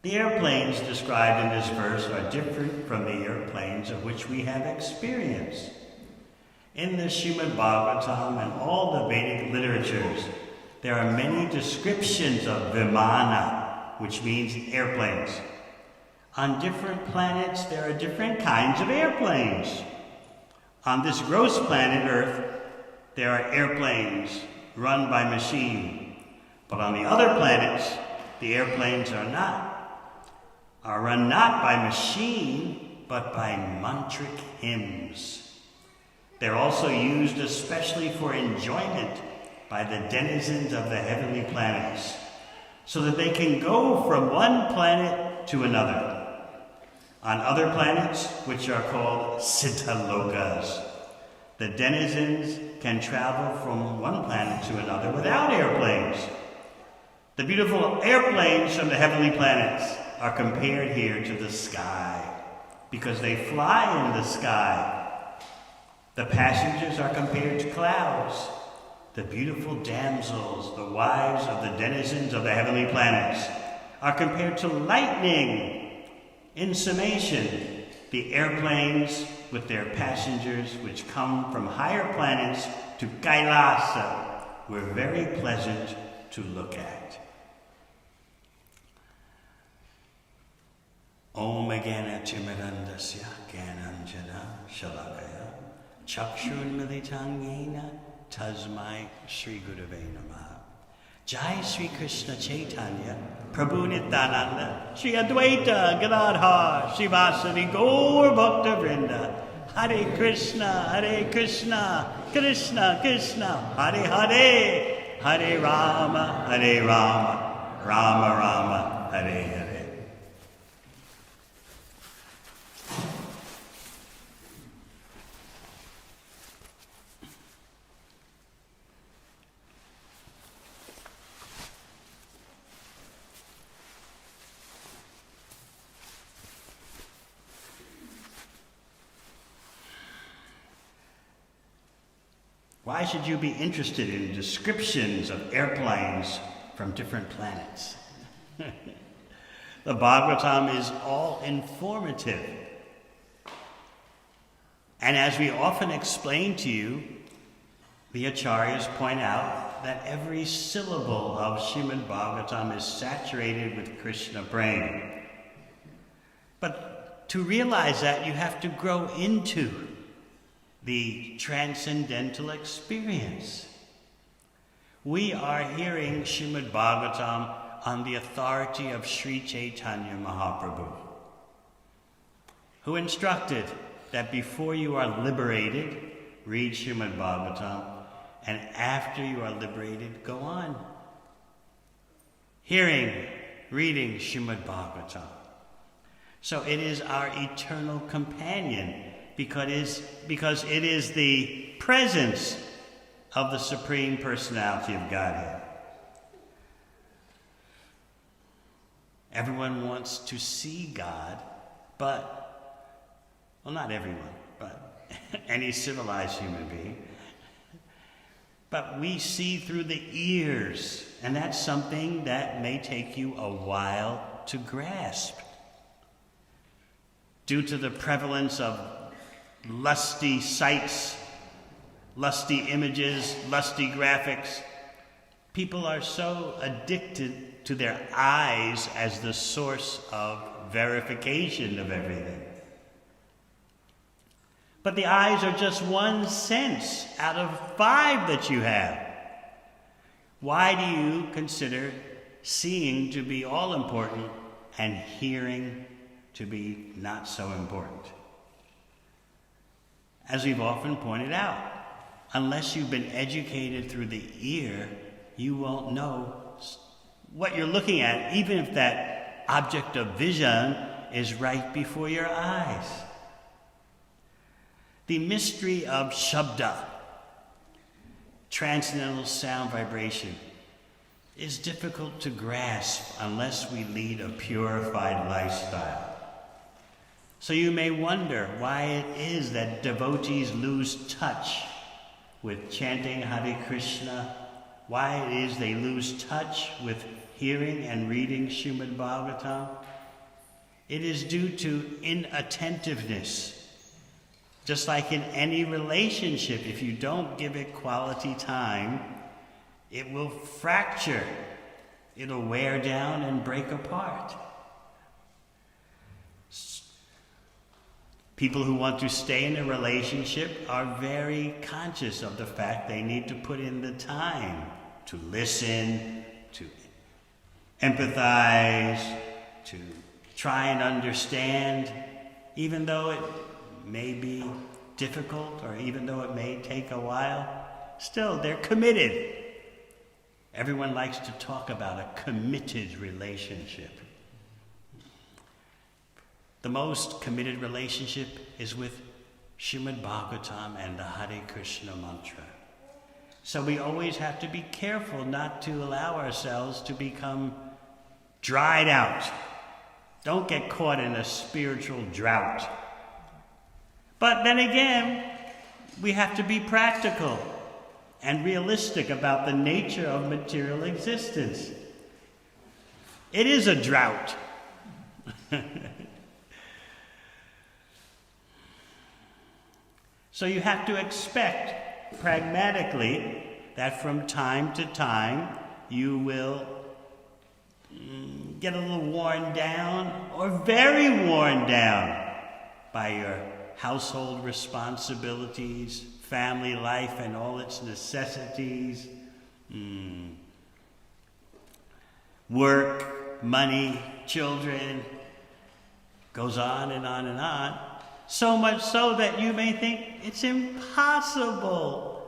The airplanes described in this verse are different from the airplanes of which we have experience. In the Srimad Bhagavatam and all the Vedic literatures, there are many descriptions of Vimana, which means airplanes. On different planets, there are different kinds of airplanes. On this gross planet Earth, there are airplanes run by machine. But on the other planets, the airplanes are run not by machine, but by mantric hymns. They're also used especially for enjoyment by the denizens of the heavenly planets, so that they can go from one planet to another. On other planets, which are called Siddhalokas, the denizens can travel from one planet to another without airplanes. The beautiful airplanes from the heavenly planets are compared here to the sky, because they fly in the sky. The passengers are compared to clouds. The beautiful damsels, the wives of the denizens of the heavenly planets, are compared to lightning. In summation, the airplanes with their passengers which come from higher planets to Kailasa were very pleasant to look at. Om Gana Timirandasya Gananjana Shalakaya Chakshurmilitangena Tasmai Sri Gurave Namaha. Jai Sri Krishna Chaitanya Prabhu Nityananda Sri Advaita Gadadhar Srivasadi Gaur Bhakta Vrinda Hare Krishna Krishna Krishna Hare Hare Hare Rama Rama Rama Hare Hare. Why should you be interested in descriptions of airplanes from different planets? The Bhagavatam is all informative. And as we often explain to you, the Acharyas point out that every syllable of Srimad Bhagavatam is saturated with Krishna prema. But to realize that, you have to grow into the transcendental experience. We are hearing Srimad Bhagavatam on the authority of Sri Chaitanya Mahaprabhu, who instructed that before you are liberated, read Srimad Bhagavatam, and after you are liberated, go on. Hearing, reading Srimad Bhagavatam. So it is our eternal companion, because it is the presence of the Supreme Personality of Godhead. Everyone wants to see God, not everyone, but any civilized human being. But we see through the ears, and that's something that may take you a while to grasp. Due to the prevalence of lusty sights, lusty images, lusty graphics, people are so addicted to their eyes as the source of verification of everything. But the eyes are just one sense out of 5 that you have. Why do you consider seeing to be all important and hearing to be not so important? As we've often pointed out, unless you've been educated through the ear, you won't know what you're looking at, even if that object of vision is right before your eyes. The mystery of Shabda, transcendental sound vibration, is difficult to grasp unless we lead a purified lifestyle. So you may wonder why it is that devotees lose touch with chanting Hare Krishna why it is they lose touch with hearing and reading Srimad Bhagavatam? It is due to inattentiveness. Just like in any relationship, if you don't give it quality time, it will fracture. It'll wear down and break apart. People who want to stay in a relationship are very conscious of the fact they need to put in the time to listen, to empathize, to try and understand, even though it may be difficult or even though it may take a while. Still, they're committed. Everyone likes to talk about a committed relationship. The most committed relationship is with Srimad Bhagavatam and the Hare Krishna mantra. So we always have to be careful not to allow ourselves to become dried out. Don't get caught in a spiritual drought. But then again, we have to be practical and realistic about the nature of material existence. It is a drought. So you have to expect, pragmatically, that from time to time you will get a little worn down or very worn down by your household responsibilities, family life and all its necessities, work, money, children, goes on and on and on. So much so that you may think it's impossible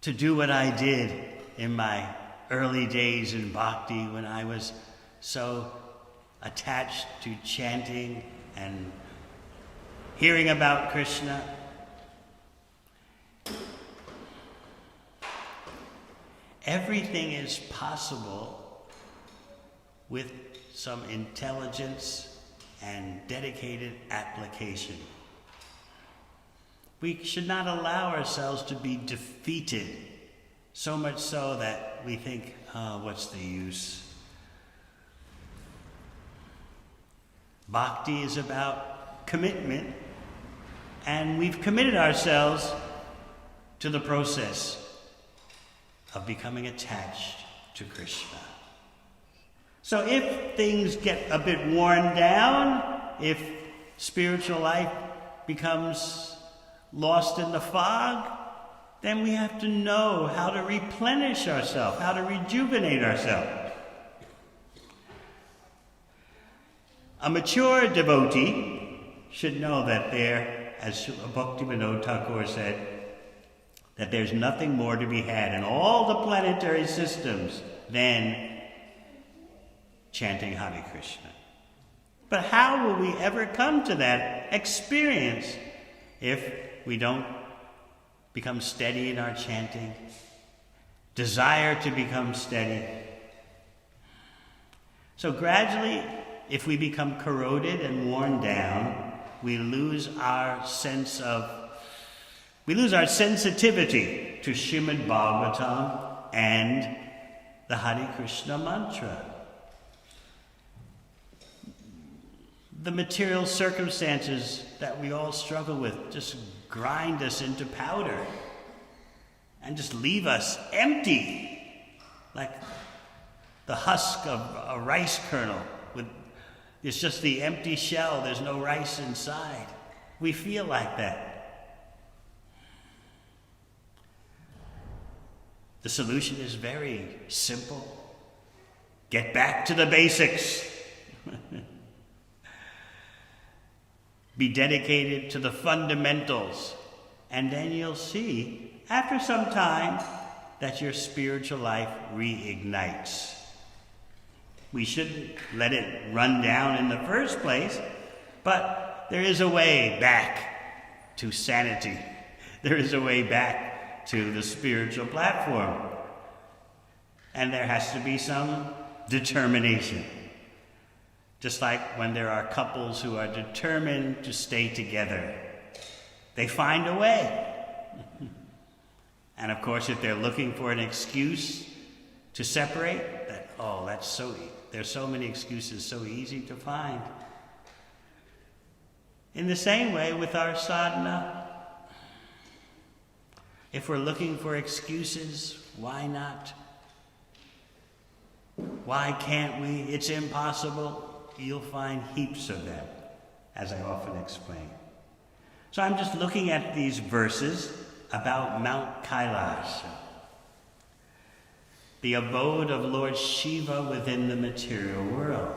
to do what I did in my early days in bhakti when I was so attached to chanting and hearing about Krishna. Everything is possible with some intelligence and dedicated application. We should not allow ourselves to be defeated, so much so that we think, oh, what's the use? Bhakti is about commitment, and we've committed ourselves to the process of becoming attached to Krishna. So if things get a bit worn down, if spiritual life becomes lost in the fog, then we have to know how to replenish ourselves, how to rejuvenate ourselves. A mature devotee should know that there, as Bhaktivinoda Thakur said, that there's nothing more to be had in all the planetary systems than chanting Hare Krishna. But how will we ever come to that experience if we don't become steady in our chanting, desire to become steady? So gradually, if we become corroded and worn down, we lose our sensitivity to Srimad Bhagavatam and the Hare Krishna mantra. The material circumstances that we all struggle with just grind us into powder and just leave us empty, like the husk of a rice kernel. It's just the empty shell, there's no rice inside. We feel like that. The solution is very simple. Get back to the basics. Be dedicated to the fundamentals, and then you'll see, after some time, that your spiritual life reignites. We shouldn't let it run down in the first place, but there is a way back to sanity. There is a way back to the spiritual platform. And there has to be some determination. Just like when there are couples who are determined to stay together, they find a way. And of course, if they're looking for an excuse to separate, there's so many excuses, so easy to find. In the same way with our sadhana, if we're looking for excuses, why not? Why can't we? It's impossible. You'll find heaps of them, as I often explain. So I'm just looking at these verses about Mount Kailash, the abode of Lord Shiva within the material world.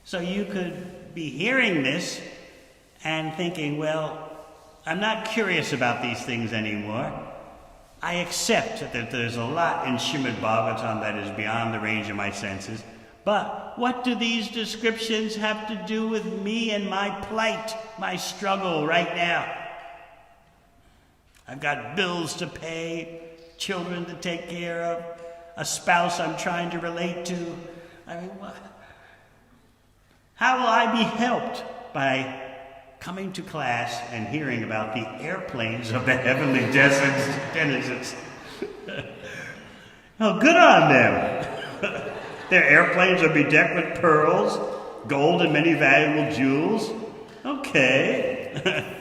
So you could be hearing this and thinking, well, I'm not curious about these things anymore. I accept that there's a lot in Srimad Bhagavatam that is beyond the range of my senses. But what do these descriptions have to do with me and my plight, my struggle right now? I've got bills to pay, children to take care of, a spouse I'm trying to relate to. I mean, what? How will I be helped by coming to class and hearing about the airplanes of the heavenly denizens? Oh, good on them. Their airplanes are bedecked with pearls, gold, and many valuable jewels. Okay.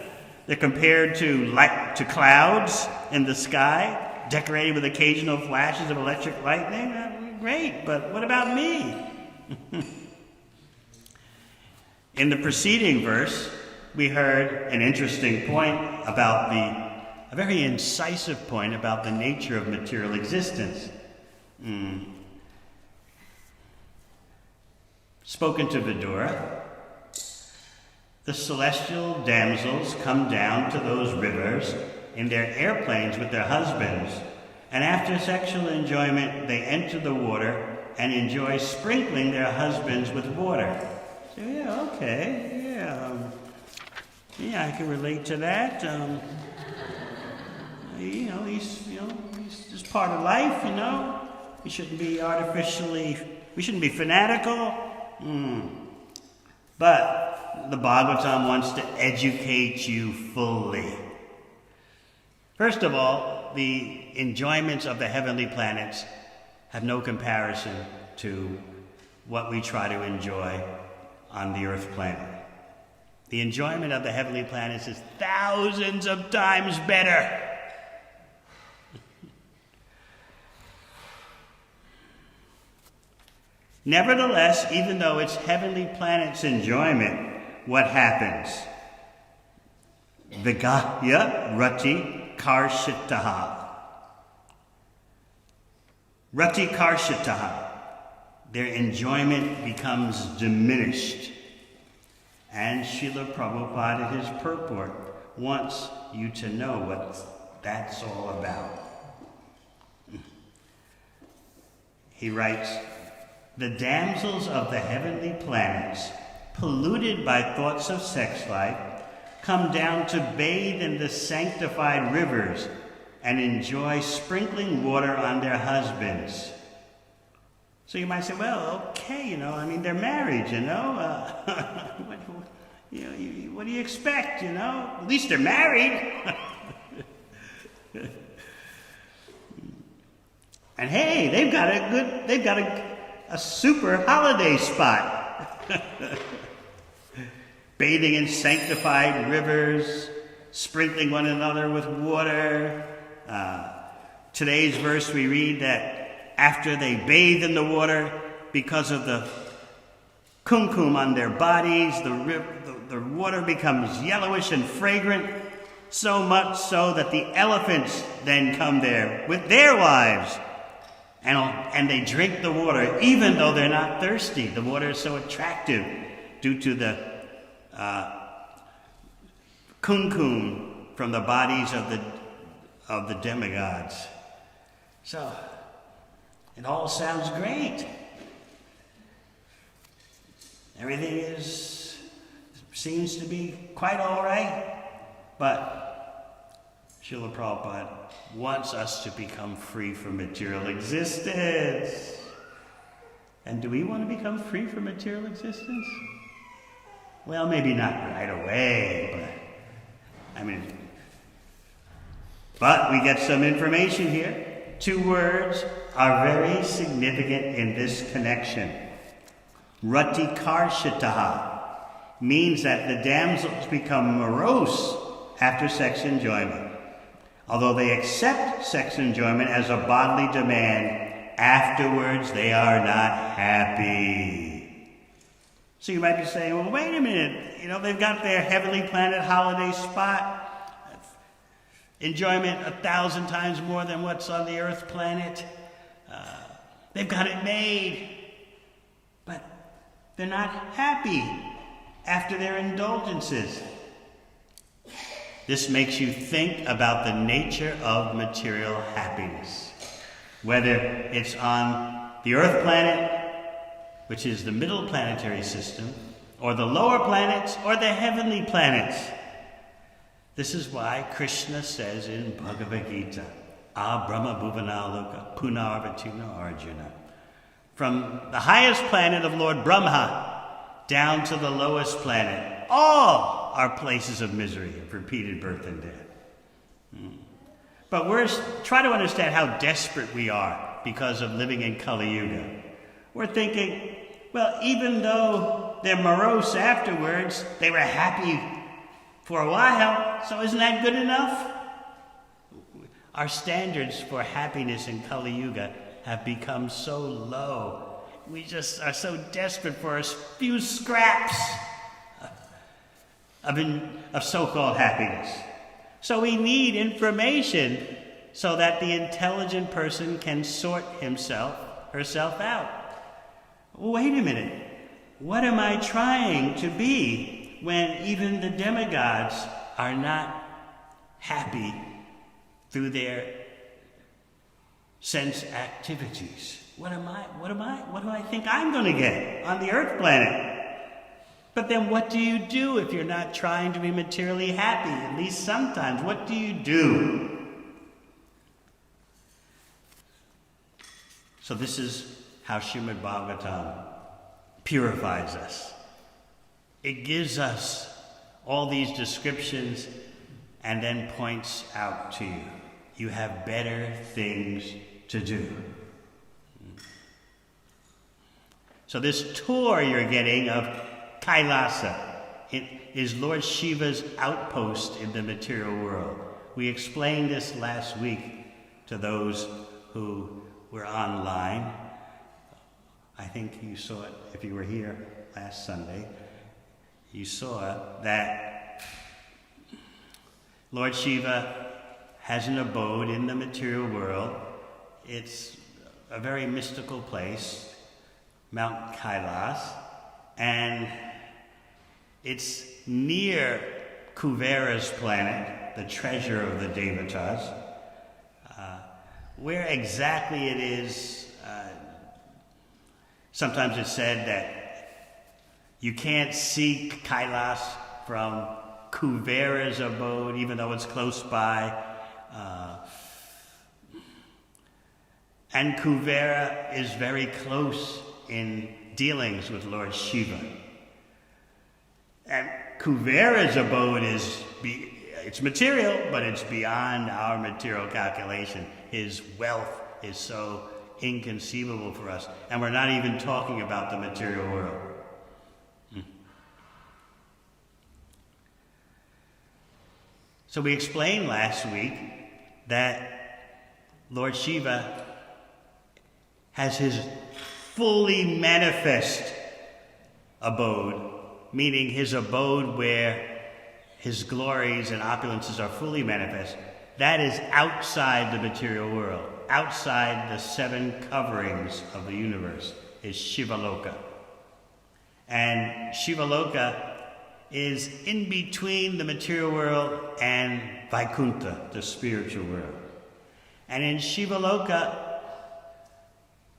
They're compared to clouds in the sky, decorated with occasional flashes of electric lightning. Great, but what about me? In the preceding verse, we heard an interesting point about a very incisive point about the nature of material existence. Spoken to Vidura, the celestial damsels come down to those rivers in their airplanes with their husbands, and after sexual enjoyment, they enter the water and enjoy sprinkling their husbands with water. So, yeah, okay, yeah, I can relate to that. He's just part of life, We shouldn't be we shouldn't be fanatical. But the Bhagavatam wants to educate you fully. First of all, the enjoyments of the heavenly planets have no comparison to what we try to enjoy on the earth planet. The enjoyment of the heavenly planets is thousands of times better. Nevertheless, even though it's heavenly planets' enjoyment, what happens? Vigahya rati karshitaha. Rati karshitaha. Their enjoyment becomes diminished. And Srila Prabhupada in his purport wants you to know what that's all about. He writes, the damsels of the heavenly planets, polluted by thoughts of sex life, come down to bathe in the sanctified rivers and enjoy sprinkling water on their husbands. So you might say, well, okay, they're married, what do you expect, At least they're married. And hey, they've got a super holiday spot. Bathing in sanctified rivers, sprinkling one another with water. Today's verse we read that after they bathe in the water, because of the kumkum on their bodies, the water becomes yellowish and fragrant, so much so that the elephants then come there with their wives. And they drink the water, even though they're not thirsty. The water is so attractive due to the kumkum from the bodies of the demigods. So, it all sounds great. Everything seems to be quite all right, but Srila Prabhupada wants us to become free from material existence. And do we want to become free from material existence? Well, maybe not right away, but But we get some information here. 2 words are very significant in this connection. Ratikarshitaha means that the damsels become morose after sex enjoyment. Although they accept sex enjoyment as a bodily demand, afterwards they are not happy. So you might be saying, well, wait a minute. They've got their heavenly planet holiday spot. Enjoyment 1,000 times more than what's on the Earth planet. They've got it made. But they're not happy after their indulgences. This makes you think about the nature of material happiness. Whether it's on the Earth planet, which is the middle planetary system, or the lower planets, or the heavenly planets. This is why Krishna says in Bhagavad Gita, Brahma Bhuvanaloka Punarvatuna Arjuna. From the highest planet of Lord Brahma down to the lowest planet, all are places of misery, of repeated birth and death. But try to understand how desperate we are because of living in Kali Yuga. We're thinking, well, even though they're morose afterwards, they were happy for a while, so isn't that good enough? Our standards for happiness in Kali Yuga have become so low. We just are so desperate for a few scraps of so-called happiness. So we need information so that the intelligent person can sort herself out. Wait a minute. What am I trying to be when even the demigods are not happy through their sense activities? What do I think I'm going to get on the Earth planet? But then what do you do if you're not trying to be materially happy? At least sometimes. What do you do? So this is how Srimad Bhagavatam purifies us. It gives us all these descriptions and then points out to you, you have better things to do. So this tour you're getting of Kailasa, it is Lord Shiva's outpost in the material world. We explained this last week to those who were online. I think you saw it if you were here last Sunday. You saw that Lord Shiva has an abode in the material world. It's a very mystical place, Mount Kailas, and it's near Kuvera's planet, the treasure of the Devatas. Where exactly it is, sometimes it's said that you can't see Kailas from Kuvera's abode, even though it's close by. And Kuvera is very close in dealings with Lord Shiva. And Kuvera's abode it's material, but it's beyond our material calculation. His wealth is so inconceivable for us. And we're not even talking about the material world. So we explained last week that Lord Shiva has his fully manifest abode, meaning his abode where his glories and opulences are fully manifest. That is outside the material world, outside the 7 coverings of the universe, is Shivaloka. And Shivaloka is in between the material world and Vaikuntha, the spiritual world. And in Shivaloka,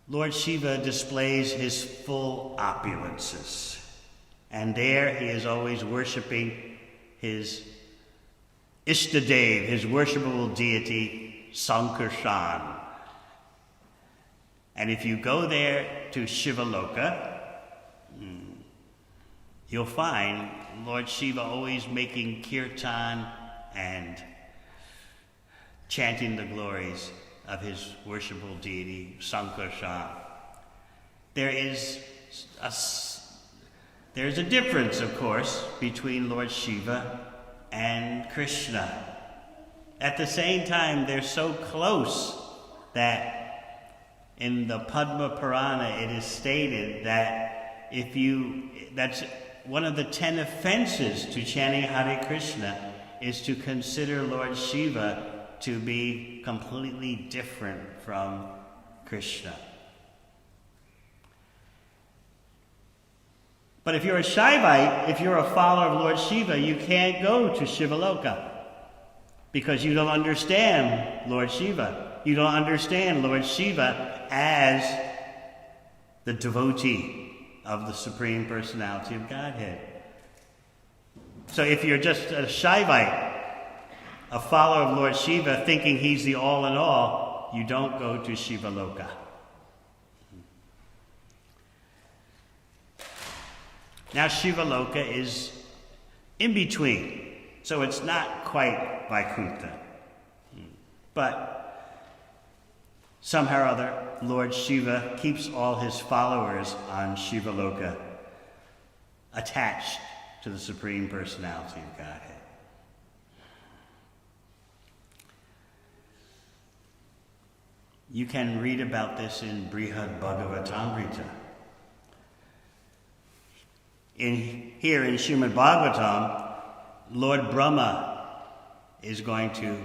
Lord Shiva displays his full opulences. And there he is always worshiping his Ishtadev, his worshipable deity, Sankarshan. And if you go there to Shivaloka, you'll find Lord Shiva always making kirtan and chanting the glories of his worshipful deity, Sankarshan. There's a difference, of course, between Lord Shiva and Krishna. At the same time, they're so close that in the Padma Purana it is stated that that's one of the 10 offenses to chanting Hare Krishna is to consider Lord Shiva to be completely different from Krishna. But if you're a Shaivite, if you're a follower of Lord Shiva, you can't go to Shivaloka because you don't understand Lord Shiva. You don't understand Lord Shiva as the devotee of the Supreme Personality of Godhead. So if you're just a Shaivite, a follower of Lord Shiva, thinking he's the all in all, you don't go to Shivaloka. Now Shivaloka is in between, so it's not quite Vaikuntha. But somehow or other, Lord Shiva keeps all his followers on Shivaloka attached to the Supreme Personality of Godhead. You can read about this in Brihad Bhagavatamrita. Here in Srimad Bhagavatam, Lord Brahma is going to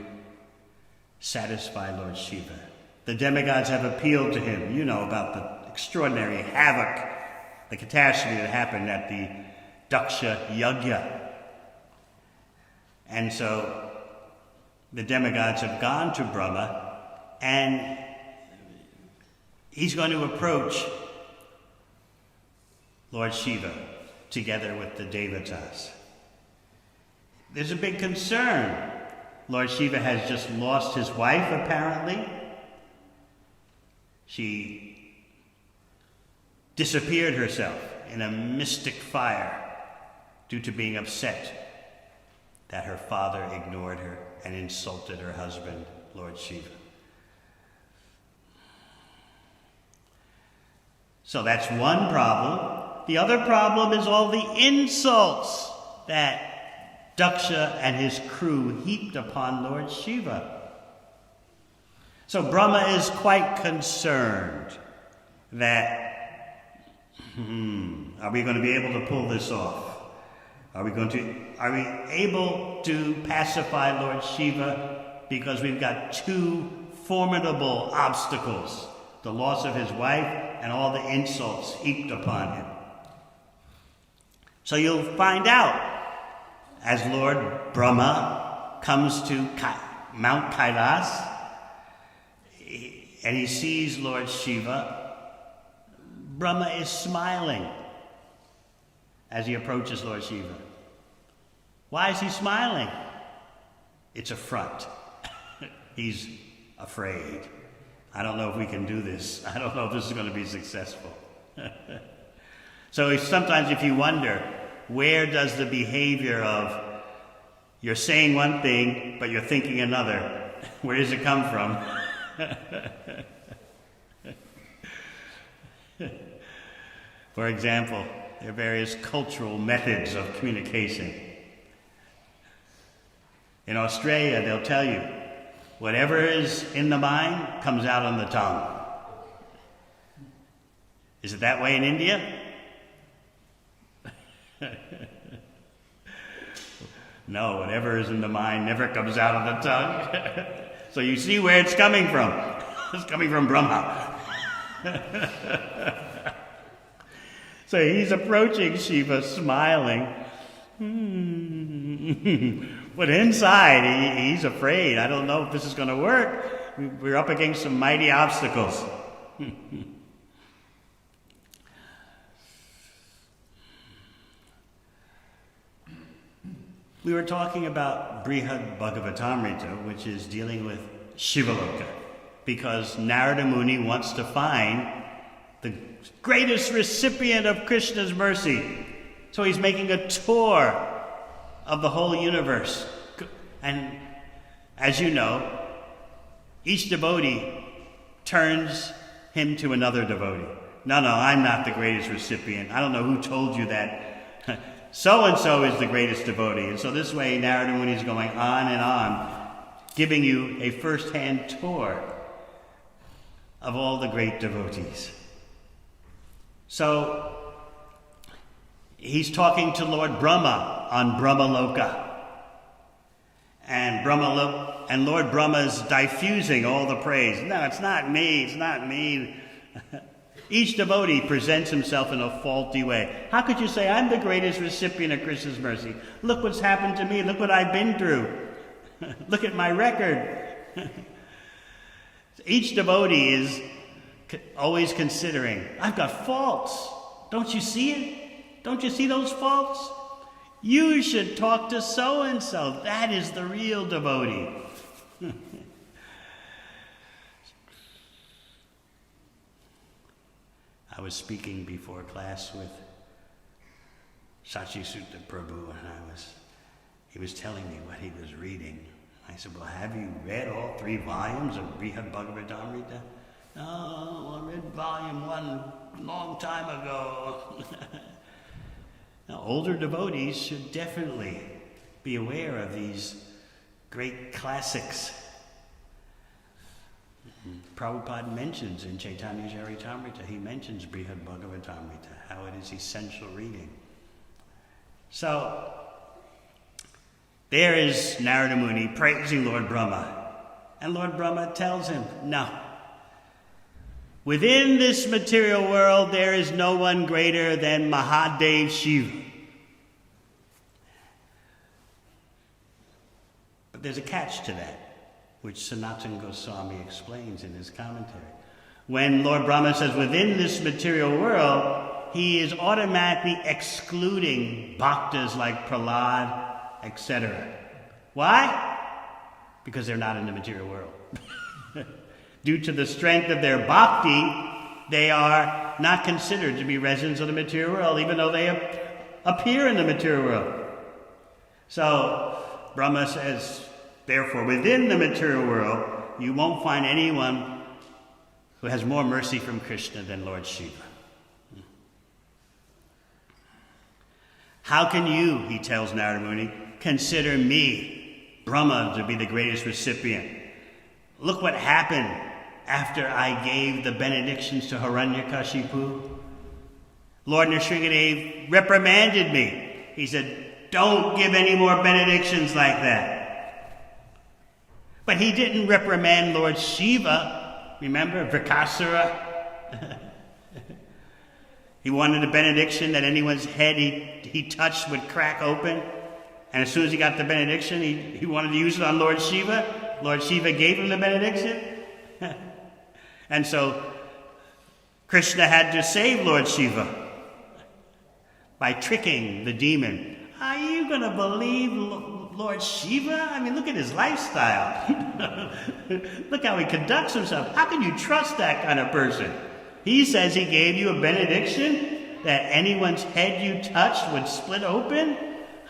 satisfy Lord Shiva. The demigods have appealed to him. You know about the extraordinary havoc, the catastrophe that happened at the Daksha Yajna. And so the demigods have gone to Brahma, and he's going to approach Lord Shiva together with the Devatas. There's a big concern. Lord Shiva has just lost his wife, apparently. She disappeared herself in a mystic fire due to being upset that her father ignored her and insulted her husband, Lord Shiva. So that's one problem. The other problem is all the insults that Daksha and his crew heaped upon Lord Shiva. So Brahma is quite concerned that, are we going to be able to pull this off? Are we able to pacify Lord Shiva? Because we've got two formidable obstacles, the loss of his wife and all the insults heaped upon him. So you'll find out as Lord Brahma comes to Mount Kailas and he sees Lord Shiva, Brahma is smiling as he approaches Lord Shiva. Why is he smiling? It's a front. He's afraid. I don't know if we can do this. I don't know if this is going to be successful. So sometimes if you wonder, where does the behavior of you're saying one thing, but you're thinking another, where does it come from? For example, there are various cultural methods of communication. In Australia, they'll tell you, whatever is in the mind comes out on the tongue. Is it that way in India? No, whatever is in the mind never comes out on the tongue. So you see where it's coming from. It's coming from Brahma. So he's approaching Shiva smiling. But inside, he's afraid. I don't know if this is going to work. We're up against some mighty obstacles. We were talking about Brihad Bhagavatamrita, which is dealing with Shivaloka, because Narada Muni wants to find the greatest recipient of Krishna's mercy. So he's making a tour of the whole universe. And as you know, Each devotee turns him to another devotee. No, I'm not the greatest recipient. I don't know who told you that. So-and-so is the greatest devotee. And so this way, Narada Muni is going on and on, giving you a first-hand tour of all the great devotees. So, he's talking to Lord Brahma on Brahmaloka. And Lord Brahma's diffusing all the praise. No, it's not me. Each devotee presents himself in a faulty way. How could you say, I'm the greatest recipient of Krishna's mercy? Look what's happened to me. Look what I've been through. Look at my record. Each devotee is always considering, I've got faults. Don't you see it? Don't you see those faults? You should talk to so-and-so. That is the real devotee. I was speaking before class with Sachi Sutta Prabhu, and he was telling me what he was reading. I said, well, have you read all 3 volumes of Brihad Bhagavatamrita? No, I read volume 1 a long time ago. Now, older devotees should definitely be aware of these great classics. Prabhupada mentions in Chaitanya Charitamrita, he mentions Brihad Bhagavatamrita, how it is essential reading. So, there is Narada Muni praising Lord Brahma. And Lord Brahma tells him, no. Within this material world, there is no one greater than Mahadev Shiva. But there's a catch to that, which Sanatana Goswami explains in his commentary. When Lord Brahma says within this material world, he is automatically excluding bhaktas like Prahlad, etc. Why? Because they're not in the material world. Due to the strength of their bhakti, they are not considered to be residents of the material world, even though they appear in the material world. So, Brahma says, therefore, within the material world, you won't find anyone who has more mercy from Krishna than Lord Shiva. How can you, he tells Narada Muni, consider me, Brahma, to be the greatest recipient? Look what happened after I gave the benedictions to Hiranyakashipu. Lord Nrsingadev reprimanded me. He said, don't give any more benedictions like that. But he didn't reprimand Lord Shiva. Remember, Vrikasura? He wanted a benediction that anyone's head he touched would crack open. And as soon as he got the benediction, he wanted to use it on Lord Shiva. Lord Shiva gave him the benediction. And so Krishna had to save Lord Shiva by tricking the demon. Are you going to believe Lord Shiva? I mean, look at his lifestyle. Look how he conducts himself. How can you trust that kind of person? He says he gave you a benediction that anyone's head you touched would split open?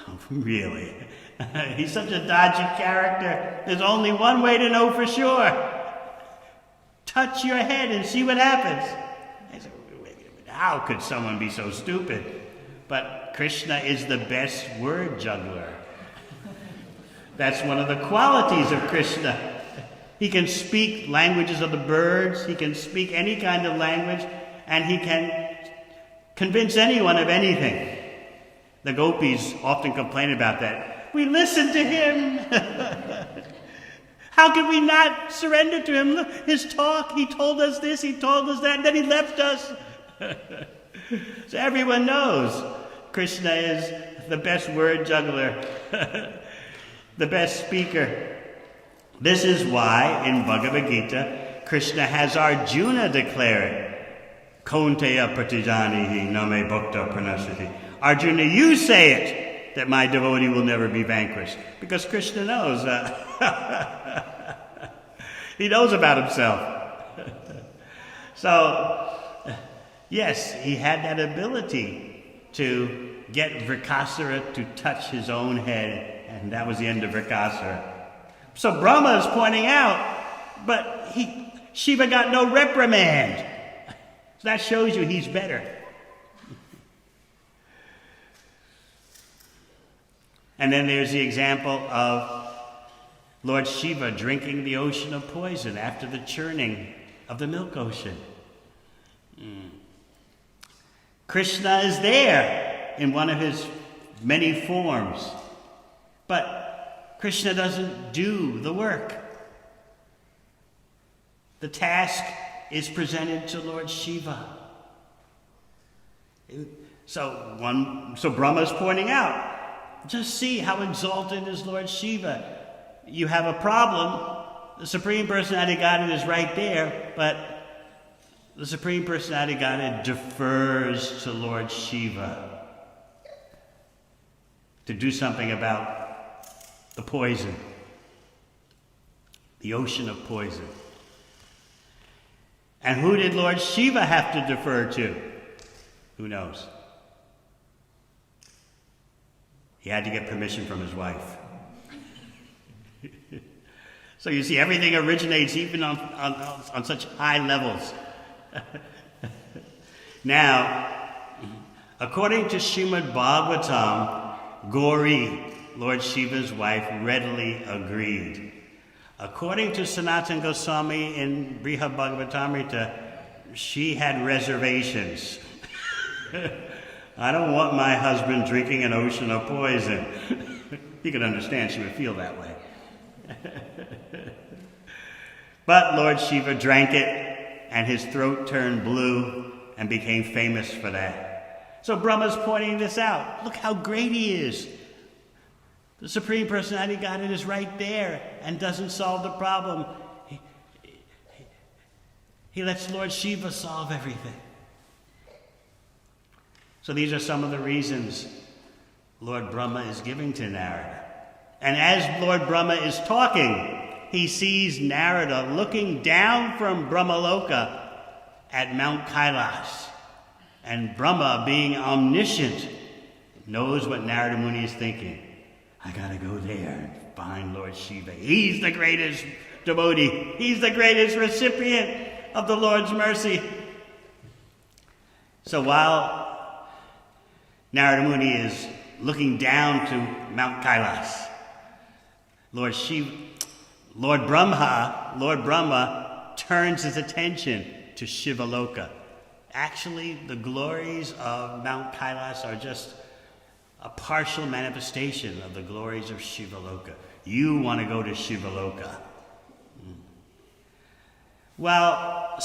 Oh, really? He's such a dodgy character. There's only one way to know for sure. Touch your head and see what happens. I said, wait a minute, how could someone be so stupid? But Krishna is the best word juggler. That's one of the qualities of Krishna. He can speak languages of the birds. He can speak any kind of language. And he can convince anyone of anything. The gopis often complain about that. We listen to him. How can we not surrender to him? Look, his talk, he told us this, he told us that, and then he left us. So everyone knows Krishna is the best word juggler, the best speaker. This is why in Bhagavad Gita, Krishna has Arjuna declare it. Kaunteya pratijanihi name bhakta pranasati. Arjuna, you say it, that my devotee will never be vanquished. Because Krishna knows. He knows about himself. So, yes, he had that ability to get Vrikasura to touch his own head, and that was the end of Vrikasura. So Brahma is pointing out, But Shiva got no reprimand. So that shows you he's better. And then there's the example of Lord Shiva drinking the ocean of poison after the churning of the milk ocean. Krishna is there in one of his many forms, but Krishna doesn't do the work. The task is presented to Lord Shiva. So Brahma's pointing out, just see how exalted is Lord Shiva. You have a problem. The Supreme Personality of Godhead is right there, but the Supreme Personality of Godhead defers to Lord Shiva to do something about the poison, the ocean of poison. And who did Lord Shiva have to defer to? Who knows? He had to get permission from his wife. So you see, everything originates even on such high levels. Now, according to Srimad Bhagavatam, Gauri, Lord Shiva's wife, readily agreed. According to Sanatana Goswami in Brihad Bhagavatamrita, she had reservations. I don't want my husband drinking an ocean of poison. You can understand she would feel that way. But Lord Shiva drank it, and his throat turned blue and became famous for that. So Brahma's pointing this out. Look how great he is. The Supreme Personality of Godhead is right there and doesn't solve the problem. He lets Lord Shiva solve everything. So these are some of the reasons Lord Brahma is giving to Narada. And as Lord Brahma is talking, he sees Narada looking down from Brahmaloka at Mount Kailas. And Brahma, being omniscient, knows what Narada Muni is thinking. I gotta go there and find Lord Shiva. He's the greatest devotee. He's the greatest recipient of the Lord's mercy. So while Narada Muni is looking down to Mount Kailas, Lord Brahma turns his attention to Shivaloka. Actually, the glories of Mount Kailas are just a partial manifestation of the glories of Shivaloka. You want to go to Shivaloka. While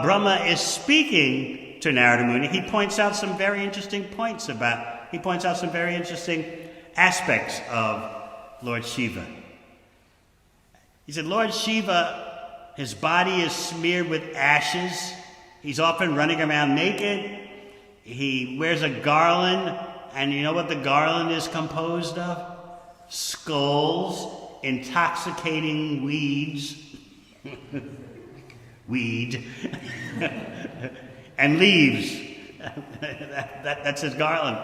Brahma is speaking to Narada Muni, he points out some very interesting aspects of Lord Shiva. He said, Lord Shiva, his body is smeared with ashes. He's often running around naked. He wears a garland, and you know what the garland is composed of? Skulls, intoxicating weed, and leaves. That's his garland.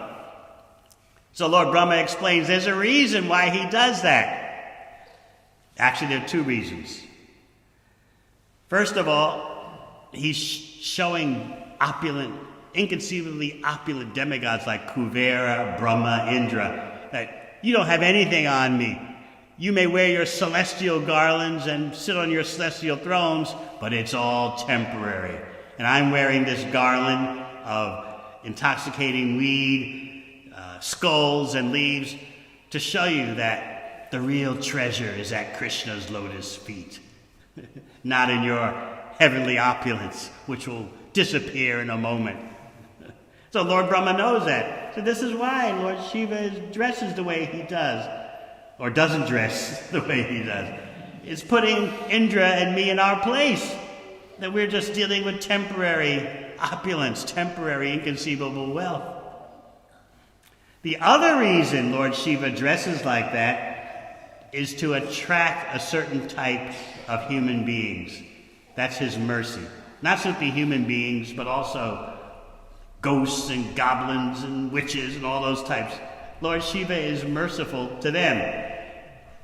So Lord Brahma explains there's a reason why he does that. Actually, there are two reasons. First of all, he's showing inconceivably opulent demigods like Kuvera, Brahma, Indra, that you don't have anything on me. You may wear your celestial garlands and sit on your celestial thrones, but it's all temporary. And I'm wearing this garland of intoxicating weed, skulls and leaves to show you that the real treasure is at Krishna's lotus feet, not in your heavenly opulence, which will disappear in a moment. So Lord Brahma knows that. So this is why Lord Shiva dresses the way he does, or doesn't dress the way he does. It's putting Indra and me in our place, that we're just dealing with temporary opulence, temporary inconceivable wealth. The other reason Lord Shiva dresses like that is to attract a certain type of human beings. That's his mercy. Not simply human beings, but also ghosts and goblins and witches and all those types. Lord Shiva is merciful to them.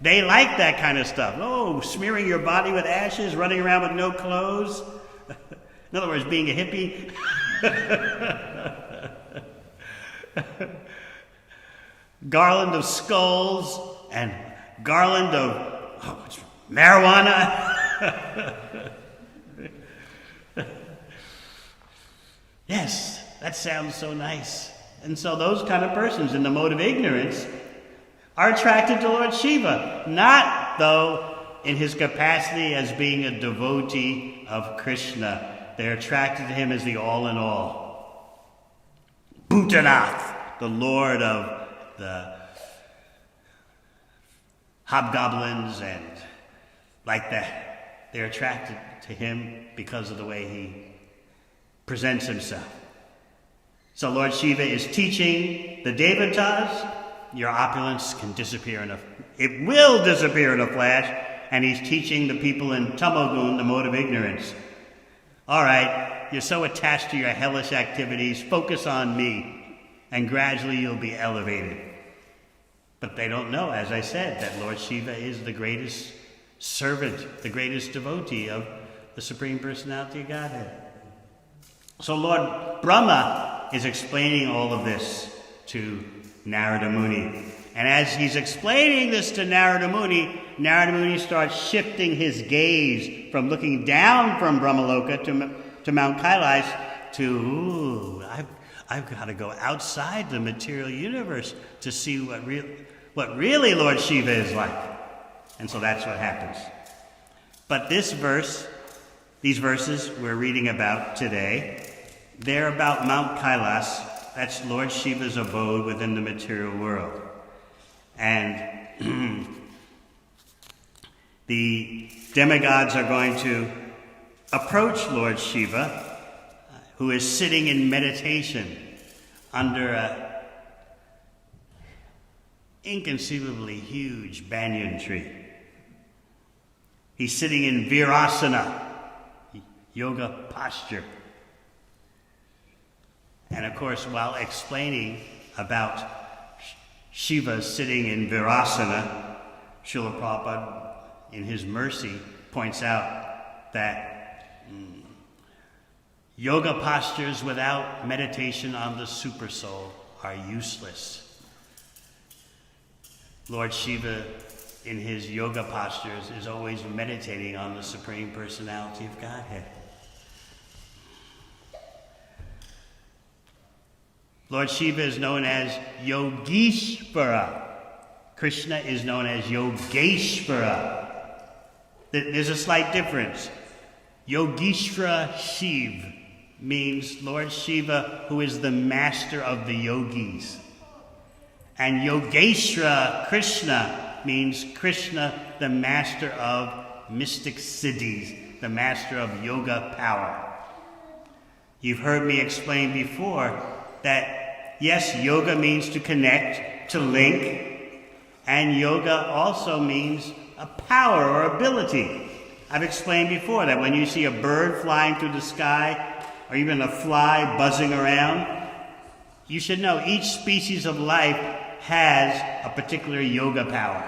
They like that kind of stuff. Oh, smearing your body with ashes, running around with no clothes. In other words, being a hippie. Garland of skulls and garland of marijuana. Yes, that sounds so nice. And so those kind of persons in the mode of ignorance are attracted to Lord Shiva, not, though, in his capacity as being a devotee of Krishna. They're attracted to him as the all-in-all. Bhutanath, the lord of the hobgoblins and like that. They're attracted to him because of the way he presents himself. So Lord Shiva is teaching the Devatas, your opulence can disappear it will disappear in a flash, and he's teaching the people in Tamagun the mode of ignorance. All right, you're so attached to your hellish activities, focus on me, and gradually you'll be elevated. But they don't know, as I said, that Lord Shiva is the greatest servant, the greatest devotee of the Supreme Personality of Godhead. So Lord Brahma is explaining all of this to Narada Muni. And as he's explaining this to Narada Muni starts shifting his gaze from looking down from Brahmaloka to Mount Kailash to, I've got to go outside the material universe to see what really Lord Shiva is like. And so that's what happens. But these verses we're reading about today, they're about Mount Kailash. That's Lord Shiva's abode within the material world. And the demigods are going to approach Lord Shiva, who is sitting in meditation under an inconceivably huge banyan tree. He's sitting in Virasana, yoga posture. And of course, while explaining about Shiva sitting in Virasana, Srila Prabhupada, in his mercy, points out that yoga postures without meditation on the Supersoul are useless. Lord Shiva, in his yoga postures, is always meditating on the Supreme Personality of Godhead. Lord Shiva is known as Yogeshvara. Krishna is known as Yogeshvara. There's a slight difference. Yogeshvara Shiv means Lord Shiva, who is the master of the yogis. And Yogeshvara Krishna means Krishna, the master of mystic siddhis, the master of yoga power. You've heard me explain before that, yes, yoga means to connect, to link, and yoga also means a power or ability. I've explained before that when you see a bird flying through the sky, or even a fly buzzing around, you should know each species of life has a particular yoga power.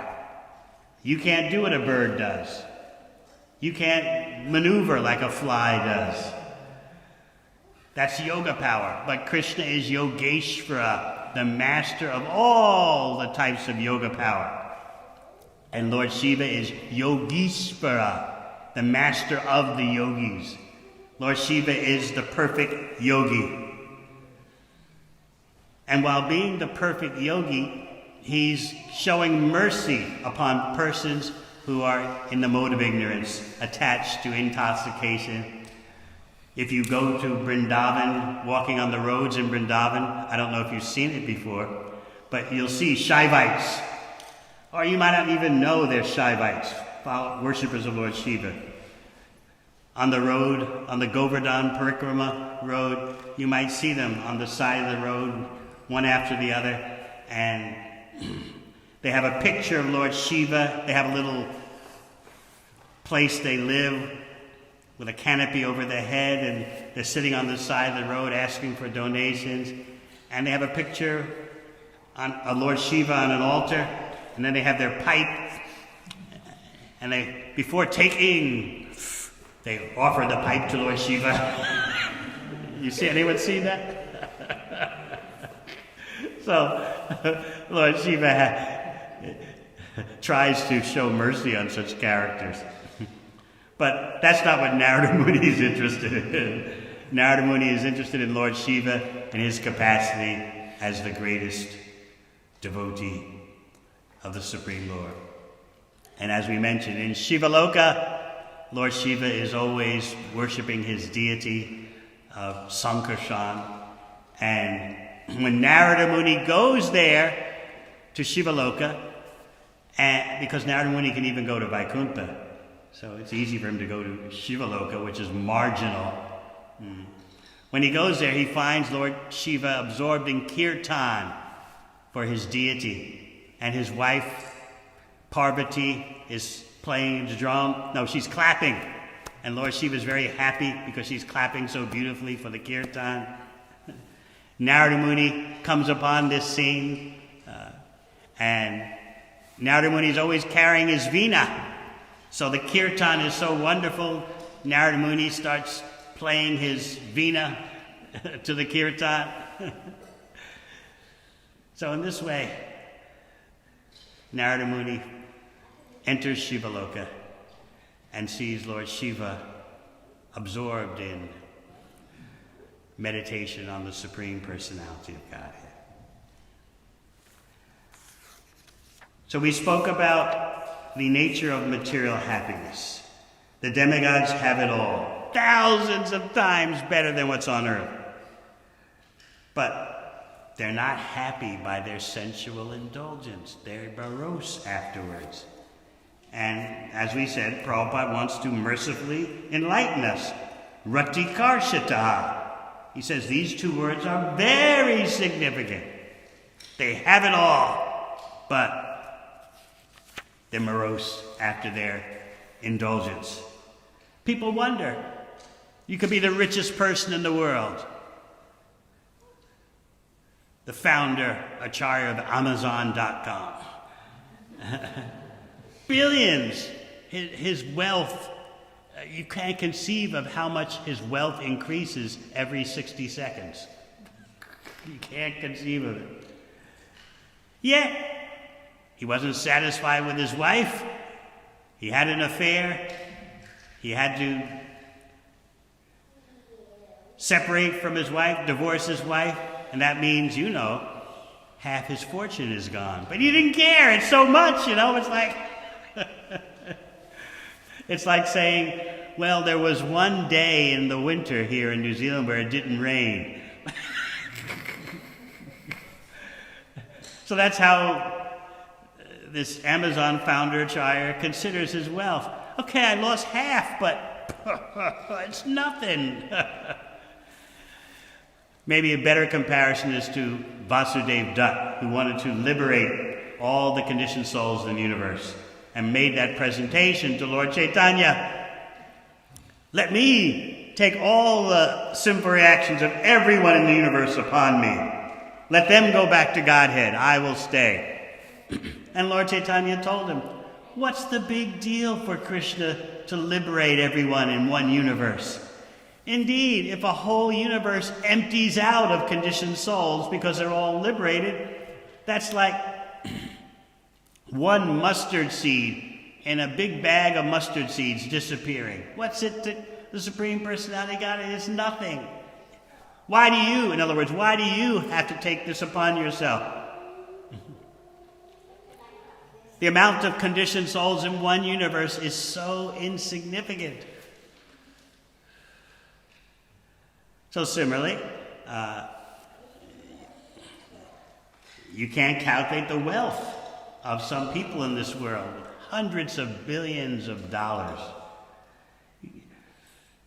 You can't do what a bird does. You can't maneuver like a fly does. That's yoga power. But Krishna is Yogeshvara, the master of all the types of yoga power. And Lord Shiva is Yogeshvara, the master of the yogis. Lord Shiva is the perfect yogi. And while being the perfect yogi, he's showing mercy upon persons who are in the mode of ignorance, attached to intoxication. If you go to Vrindavan, walking on the roads in Vrindavan, I don't know if you've seen it before, but you'll see Shaivites. Or you might not even know they're Shaivites, worshippers of Lord Shiva. On the road, on the Govardhan Parikrama road, you might see them on the side of the road, one after the other, and they have a picture of Lord Shiva. They have a little place they live with a canopy over their head, and they're sitting on the side of the road asking for donations. And they have a picture of Lord Shiva on an altar, and then they have their pipe And before taking, they offer the pipe to Lord Shiva. You see anyone see that? So Lord Shiva tries to show mercy on such characters. But that's not what Narada Muni is interested in. Narada Muni is interested in Lord Shiva and his capacity as the greatest devotee of the Supreme Lord. And as we mentioned, in Shivaloka, Lord Shiva is always worshiping his deity of Sankarshan. And when Narada Muni goes there to Shivaloka, and because Narada Muni can even go to Vaikuntha, so it's easy for him to go to Shivaloka, which is marginal. When he goes there, he finds Lord Shiva absorbed in kirtan for his deity. And his wife, Parvati, is playing the drum. No, she's clapping. And Lord Shiva is very happy because she's clapping so beautifully for the kirtan. Narada Muni comes upon this scene. And Narada Muni is always carrying his veena. So the kirtan is so wonderful, Narada Muni starts playing his veena to the kirtan. So in this way, Narada Muni enters Shivaloka and sees Lord Shiva absorbed in meditation on the Supreme Personality of Godhead. So we spoke about the nature of material happiness. The demigods have it all, thousands of times better than what's on earth. But they're not happy by their sensual indulgence. They're morose afterwards. And as we said, Prabhupada wants to mercifully enlighten us. Rati karshataha. He says these two words are very significant. They have it all, but they're morose after their indulgence. People wonder, you could be the richest person in the world. The founder, Acharya of Amazon.com. Billions. His wealth, you can't conceive of how much his wealth increases every 60 seconds. You can't conceive of it. Yet, he wasn't satisfied with his wife. He had an affair. He had to separate from his wife, divorce his wife, and that means, half his fortune is gone. But he didn't care. It's so much, It's like it's like saying, well, there was one day in the winter here in New Zealand where it didn't rain. So that's how this Amazon founder, Acharya, considers his wealth. Okay, I lost half, but it's nothing. Maybe a better comparison is to Vasudev Dutt, who wanted to liberate all the conditioned souls in the universe and made that presentation to Lord Chaitanya. Let me take all the sinful reactions of everyone in the universe upon me. Let them go back to Godhead. I will stay. And Lord Chaitanya told him, what's the big deal for Krishna to liberate everyone in one universe? Indeed, if a whole universe empties out of conditioned souls because they're all liberated, that's like one mustard seed in a big bag of mustard seeds disappearing. What's it to the Supreme Personality of Godhead? It's nothing. Why do you have to take this upon yourself? The amount of conditioned souls in one universe is so insignificant. So similarly, you can't calculate the wealth of some people in this world, hundreds of billions of dollars.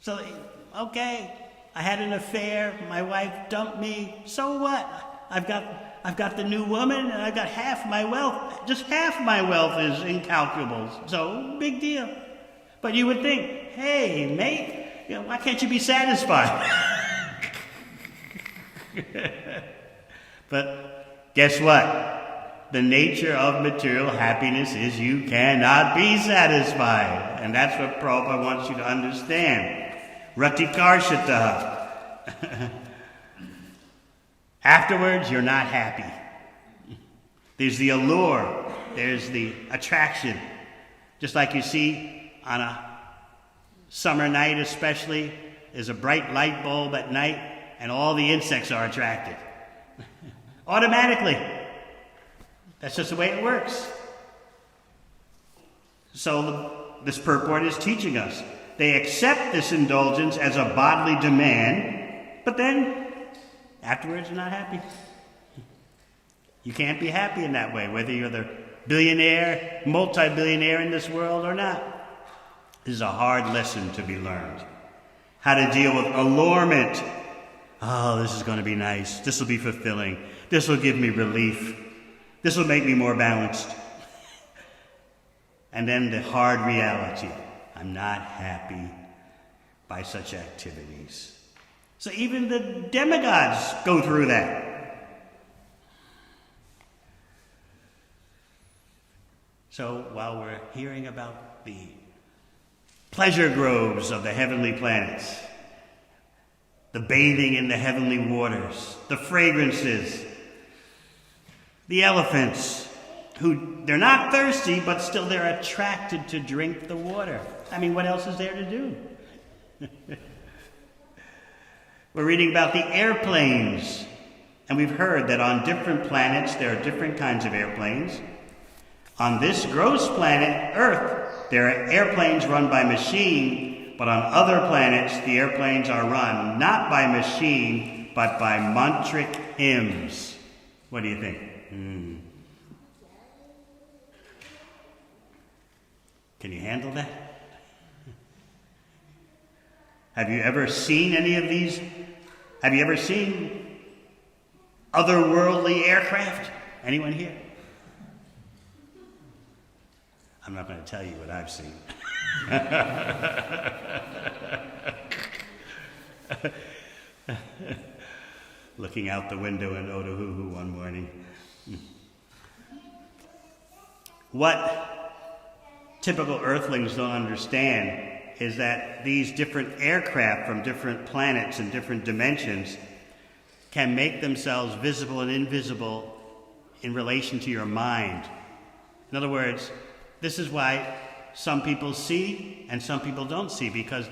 So, okay, I had an affair, my wife dumped me, so what? I've got the new woman, and I've got half my wealth. Just half my wealth is incalculable, so big deal. But you would think, hey, mate, why can't you be satisfied? But guess what? the nature of material happiness is you cannot be satisfied. And that's what Prabhupada wants you to understand. Ratikarsitaha. Afterwards, you're not happy. There's the allure. There's the attraction. Just like you see on a summer night especially, there's a bright light bulb at night and all the insects are attracted. Automatically. That's just the way it works. So this purport is teaching us. They accept this indulgence as a bodily demand, but then afterwards you're not happy. You can't be happy in that way, whether you're the billionaire, multi-billionaire in this world or not. This is a hard lesson to be learned. How to deal with allurement. Oh, this is going to be nice. This will be fulfilling. This will give me relief. This will make me more balanced. And then the hard reality. I'm not happy by such activities. So even the demigods go through that. So while we're hearing about the pleasure groves of the heavenly planets, the bathing in the heavenly waters, the fragrances, the elephants, who they're not thirsty, but still they're attracted to drink the water. I mean, what else is there to do? We're reading about the airplanes, and we've heard that on different planets there are different kinds of airplanes. On this gross planet, Earth, there are airplanes run by machine, but on other planets, the airplanes are run not by machine, but by mantric hymns. What do you think? Can you handle that? Have you ever seen any of these? Have you ever seen otherworldly aircraft? Anyone here? I'm not going to tell you what I've seen. Looking out the window in Otahuhu one morning. What typical earthlings don't understand is that these different aircraft from different planets and different dimensions can make themselves visible and invisible in relation to your mind. In other words, this is why some people see and some people don't see, because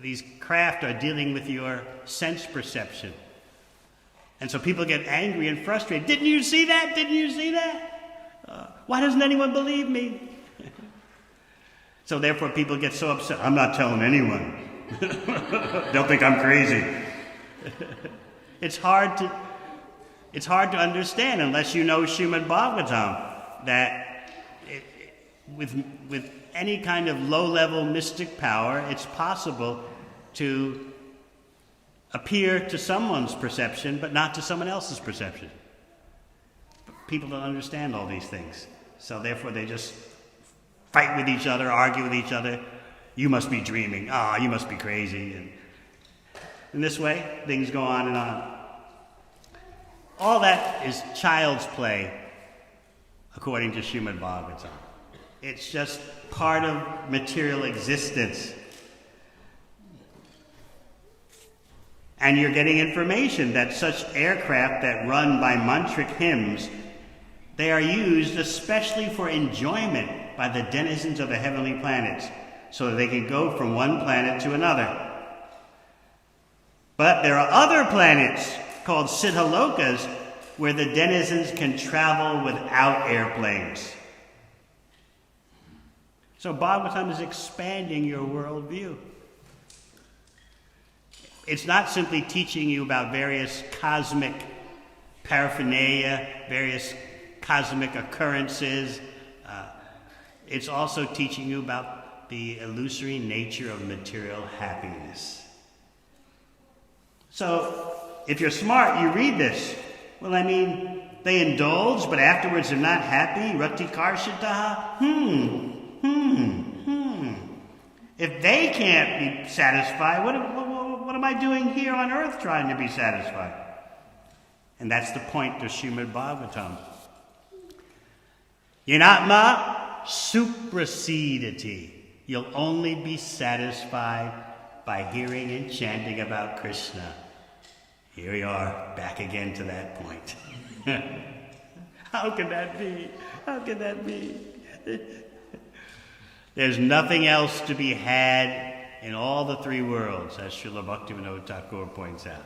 these craft are dealing with your sense perception. And so people get angry and frustrated. Didn't you see that? Didn't you see that? Why doesn't anyone believe me? So therefore people get so upset. I'm not telling anyone. They'll think I'm crazy. It's hard to understand unless you know Srimad Bhagavatam that with any kind of low-level mystic power, it's possible to appear to someone's perception, but not to someone else's perception. People don't understand all these things. So therefore they just fight with each other, argue with each other. You must be dreaming. You must be crazy. And in this way, things go on and on. All that is child's play, according to Srimad Bhagavatam. It's just part of material existence. And you're getting information that such aircraft that run by mantric hymns, they are used especially for enjoyment by the denizens of the heavenly planets, so that they can go from one planet to another. But there are other planets called Siddhalokas where the denizens can travel without airplanes. So Bhagavatam is expanding your worldview. It's not simply teaching you about various cosmic paraphernalia, various cosmic occurrences. It's also teaching you about the illusory nature of material happiness. So, if you're smart, you read this. Well, I mean, they indulge, but afterwards they're not happy. Ratikarshitaha. If they can't be satisfied, what am I doing here on earth trying to be satisfied? And that's the point of Srimad Bhagavatam. Yanatma suprasidati. You'll only be satisfied by hearing and chanting about Krishna. Here we are, back again to that point. How can that be? How can that be? There's nothing else to be had in all the three worlds, as Srila Bhaktivinoda Thakur points out.